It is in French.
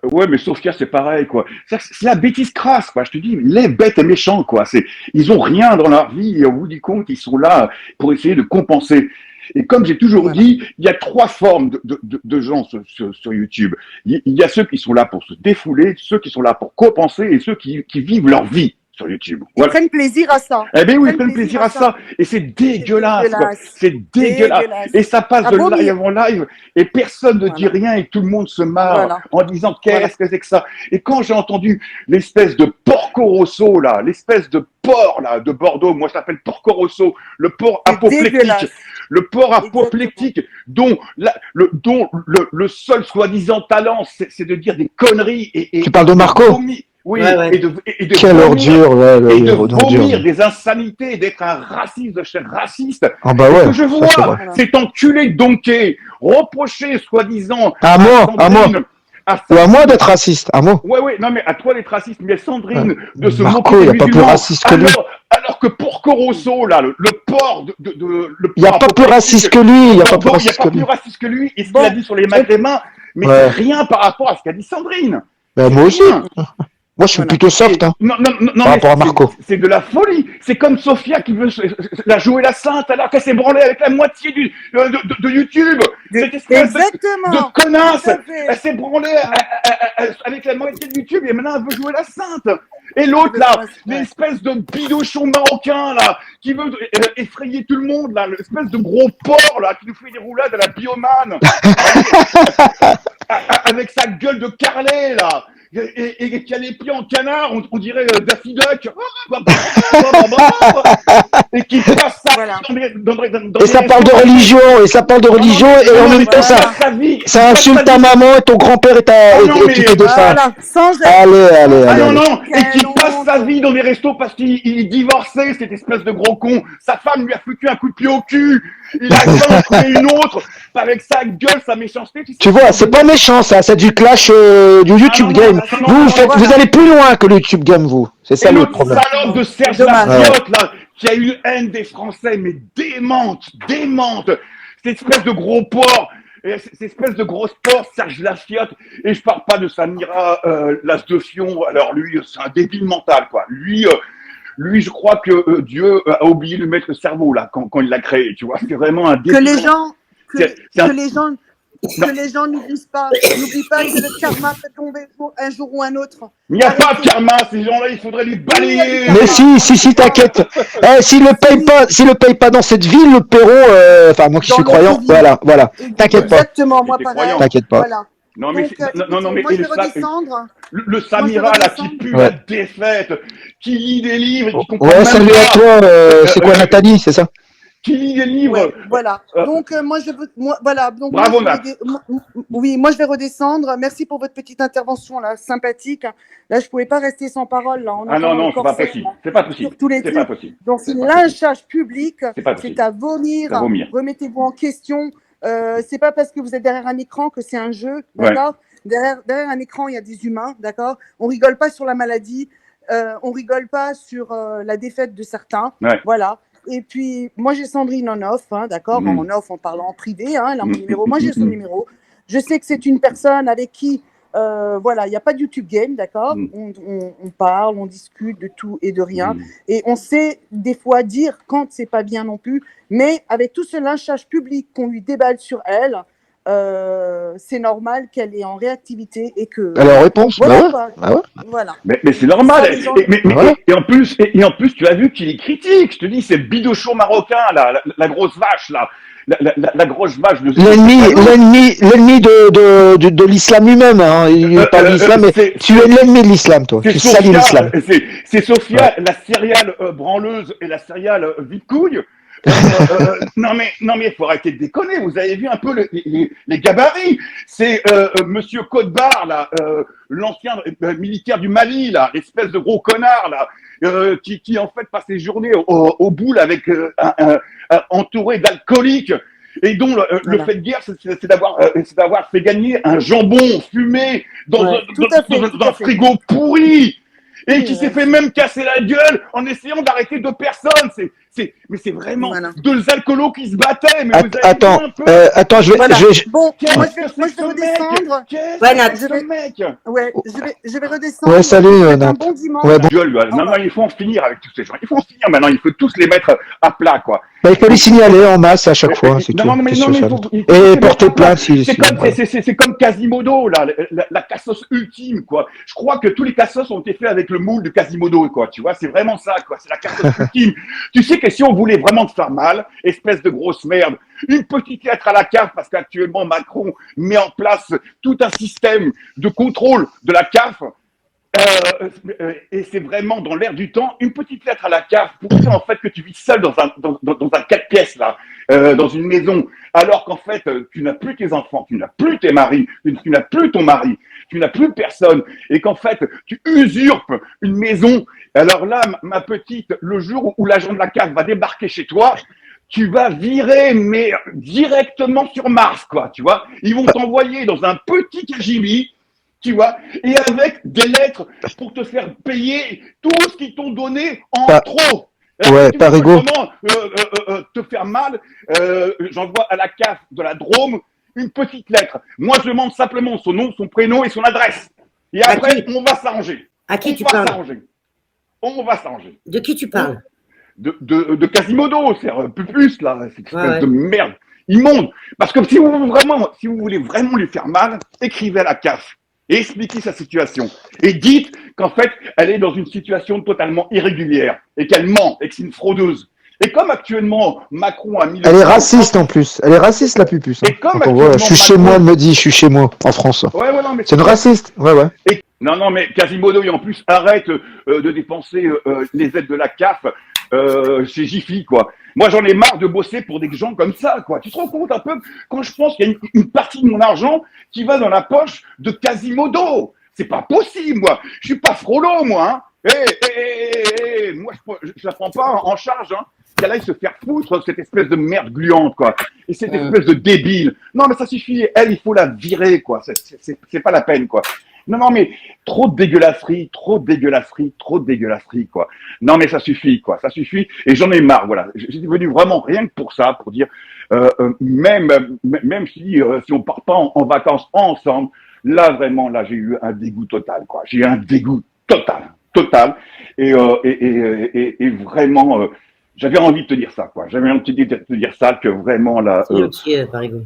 Ouais, mais Sofia, c'est pareil, quoi. C'est la bêtise crasse, quoi. Je te dis, les bêtes et méchants, quoi. Ils ont rien dans leur vie et au bout du compte, ils sont là pour essayer de compenser. Et comme j'ai toujours Voilà. dit, il y a trois formes de gens sur YouTube. Il y a ceux qui sont là pour se défouler, ceux qui sont là pour compenser et ceux qui vivent leur vie sur YouTube. Ils Voilà. prennent plaisir à ça. Eh bien Ils oui, ils prennent prennent plaisir à ça. Et c'est C'est dégueulasse, quoi. dégueulasse. C'est dégueulasse. Dégueulasse. Et ça passe À de vomir. live en live et personne ne dit Voilà. rien et tout le monde se marre Voilà. en disant Voilà. qu'est-ce que c'est que ça. Et quand j'ai entendu l'espèce de Porco Rosso, là, l'espèce de porc, là, de Bordeaux, moi je l'appelle Porco Rosso, le porc C'est apoplectique. dégueulasse. Le porc Exactement. apoplectique dont le seul soi-disant talent, c'est de dire des conneries Tu parles de Marco? Oui, Ouais, ouais. et de Quelle vomir, ordure, ouais, et de ordure. vomir des insanités, d'être un raciste, de chez raciste. Ah bah Et ouais, que je ça, c'est vois vrai. cet enculé de Donkey reprocher soi-disant À moi, Sandrine, ou à moi d'être raciste, à moi. Ouais, non mais à toi d'être raciste, mais Sandrine de se Marco, moquer il des n'y a pas plus musulmans, raciste que lui. alors que Porco Rosso, là, le porc le Il n'y a porc pas plus raciste que lui, il n'y a pas plus Bordeaux, il n'y a raciste pas que plus lui. raciste que lui, et ce qu'il Bon. a dit sur les maghrébins, mais Ouais. c'est rien par rapport à ce qu'a dit Sandrine. Ben, C'est moi aussi. rien. Moi, je suis Voilà. plutôt soft, hein, Non, par mais rapport à Marco. c'est de la folie. C'est comme Sofia qui veut la jouer la sainte alors qu'elle s'est branlée avec la moitié de YouTube. Cette espèce Exactement. de connasse. Tout à fait. Elle s'est branlée avec la moitié de YouTube et maintenant elle veut jouer la sainte. Et l'autre là, Ouais. l'espèce de bidochon marocain là, qui veut effrayer tout le monde là, l'espèce de gros porc là, qui nous fait des roulades à la biomane. Avec sa gueule de carlet là. Et qui a les pieds en canard, on dirait Daffy Duck, et qui passe ça Voilà. dans Et ça parle de religion, et en même temps, ça insulte ta maman et ton grand-père et tu te défends. Voilà. Sans Allez. Et qui Quelle passe sa honte. vie dans des restos parce qu'il est divorcé, cette espèce de gros con. Sa femme lui a foutu un coup de pied au cul. Il a déjà trouvé une autre avec sa gueule, sa méchanceté. Tu vois, c'est pas méchant ça, c'est du clash du YouTube non, game. non, Vous allez plus loin que le YouTube game, vous. C'est ça Et le l'autre problème. salope de Serge Dommage. Lafiotte, là, qui a une haine des Français, mais démente. Cette espèce de gros porc, cette espèce de grosse porc, Serge Lafiotte. Et je parle pas de Samira Las de Fion. Alors lui, c'est un débile mental, quoi. Lui, je crois que Dieu a oublié de lui mettre le cerveau, là, quand il l'a créé, tu vois. C'est vraiment un débile. Que les gens, C'est un- que les gens n'oublient pas que le karma peut tomber un jour ou un autre. Il n'y a pas de karma, ces gens-là, il faudrait les balayer. Mais si, t'inquiète. S'il le paye pas dans cette ville, le paieront, enfin, moi qui Dans suis l'autre croyant, ville. voilà. T'inquiète pas. Exactement, moi T'es pareil. croyant. T'inquiète pas. Voilà. Non, mais, Donc, non, mais moi, et je vais redescendre. le Samira, là, qui redescendre. pue Ouais. la défaite, qui lit des livres, et qui comprend Ouais, même salut à pas, toi, c'est quoi Nathalie, c'est ça? qui lit des livres. Ouais, voilà. Donc, moi, je veux. Voilà. Donc, Bravo, moi, oui, moi, je vais redescendre. Merci pour votre petite intervention, là, sympathique. Là, je ne pouvais pas rester sans parole. Là. Ah non, c'est pas possible. C'est pas possible. Sur tous les C'est trucs. pas possible. Donc, C'est c'est pas lynchage public. C'est pas possible. C'est à vomir. C'est à vomir. Remettez-vous en question. C'est pas parce que vous êtes derrière un écran que c'est un jeu, Ouais. d'accord? Derrière un écran, il y a des humains, d'accord? On rigole pas sur la maladie. On rigole pas sur la défaite de certains. Ouais. Voilà. Et puis, moi, j'ai Sandrine en off, hein, d'accord? En off, en parlant en privé, hein, elle a mon numéro. Moi, j'ai son numéro. Je sais que c'est une personne avec qui, voilà, il n'y a pas de YouTube game, d'accord? On parle, on discute de tout et de rien. Et on sait des fois dire quand c'est pas bien non plus. Mais avec tout ce lynchage public qu'on lui déballe sur elle, c'est normal qu'elle est en réactivité et que. Alors, réponse, Voilà, bah quoi. ouais. Voilà. Mais c'est normal. Ça, les gens- Voilà. Et en plus, tu as vu qu'il est critique. Je te dis, c'est le bidochon marocain, là, la grosse vache, là. La grosse vache de L'ennemi de l'islam lui-même, hein. Il parle de l'islam, mais tu es l'ennemi de l'islam, toi. Tu salis l'islam. C'est Sophia, la céréale branleuse et la céréale vide-couille. Non mais il faut arrêter de déconner. Vous avez vu un peu les gabarits. C'est Monsieur Codbar là, l'ancien militaire du Mali là, l'espèce de gros connard là, qui en fait passe ses journées au boule avec entouré d'alcooliques. Et dont le fait de guerre, c'est d'avoir fait gagner un jambon fumé dans un frigo pourri. Et qui s'est fait même casser la gueule en essayant d'arrêter 2 personnes. mais c'est vraiment Voilà. deux alcoolos qui se battaient. Mais Attends, attends, Voilà. je vais... Bon, Qu'est-ce moi que je vais c'est ce mec? redescendre. Qu'est-ce Ouais, que Nat. c'est ce mec? Ouais, je vais redescendre. Ouais, salut, Faites Nat. un bon dimanche. Ouais, bon. Gueule, maintenant, il faut en finir avec tous ces gens. Il faut en finir maintenant. Il faut tous les mettre à plat, quoi. Bah, il faut les signaler en masse à chaque fois, c'est tout. Non, mais Qu'est-ce non, que mais ça il faut Et les porter mettre à plat. plainte si... C'est comme Quasimodo, là, la cassos ultime, quoi. Je crois que tous les cassos ont été faits avec le moule de Quasimodo, quoi. Tu vois, c'est vraiment ça, quoi. C'est la cassos ultime. Tu sais que si on voulait vraiment te faire mal, espèce de grosse merde, une petite lettre à la CAF, parce qu'actuellement Macron met en place tout un système de contrôle de la CAF. Et c'est vraiment dans l'air du temps, une petite lettre à la CAF pour dire en fait que tu vis seul dans un 4 pièces là, dans une maison, alors qu'en fait tu n'as plus tes enfants, tu n'as plus tes maris, tu n'as plus ton mari, tu n'as plus personne, et qu'en fait tu usurpes une maison. Alors là, ma petite, le jour où l'agent de la CAF va débarquer chez toi, tu vas virer, mais directement sur Mars, quoi, tu vois. Ils vont t'envoyer dans un petit KGB, tu vois, et avec des lettres pour te faire payer tout ce qu'ils t'ont donné en trop. Ouais, pas rigolo. Te faire mal, j'envoie à la CAF de la Drôme une petite lettre. Moi, je demande simplement son nom, son prénom et son adresse. Et après, on va s'arranger. À qui tu parles? On va s'arranger. De qui tu parles? De Quasimodo, c'est un Pupus, là, cette espèce de merde immonde. Parce que si vous voulez vraiment lui faire mal, écrivez à la CAF. Et expliquez sa situation. Et dites qu'en fait, elle est dans une situation totalement irrégulière et qu'elle ment et que c'est une fraudeuse. Et comme actuellement, Macron a mis... Elle est raciste en plus. Elle est raciste, la Pupus. Hein. Et comme voilà, je suis chez moi, elle me dit, je suis chez moi, en France. Ouais, non, mais c'est une raciste. Ouais. Et... Non, mais Quasimodo, et en plus, arrête de dépenser les aides de la CAF chez Jiffy, quoi. Moi, j'en ai marre de bosser pour des gens comme ça, quoi. Tu te rends compte un peu quand je pense qu'il y a une partie de mon argent qui va dans la poche de Quasimodo. C'est pas possible, moi. Je suis pas frollo, moi. Hein. Moi, je la prends pas en charge, hein. Qu'elle aille se faire foutre, cette espèce de merde gluante, quoi. Et cette espèce de débile. Non, mais ça suffit. Elle, il faut la virer, quoi. C'est pas la peine, quoi. Non, mais trop de dégueulasserie, quoi. Non, mais ça suffit, quoi. Ça suffit. Et j'en ai marre, voilà. J'étais venu vraiment rien que pour ça, pour dire, même si on part pas en vacances ensemble, là, vraiment, là, j'ai eu un dégoût total, quoi. J'ai eu un dégoût total. Et vraiment, j'avais envie de te dire ça, quoi. J'avais envie de te dire ça, que vraiment, là... Parigo.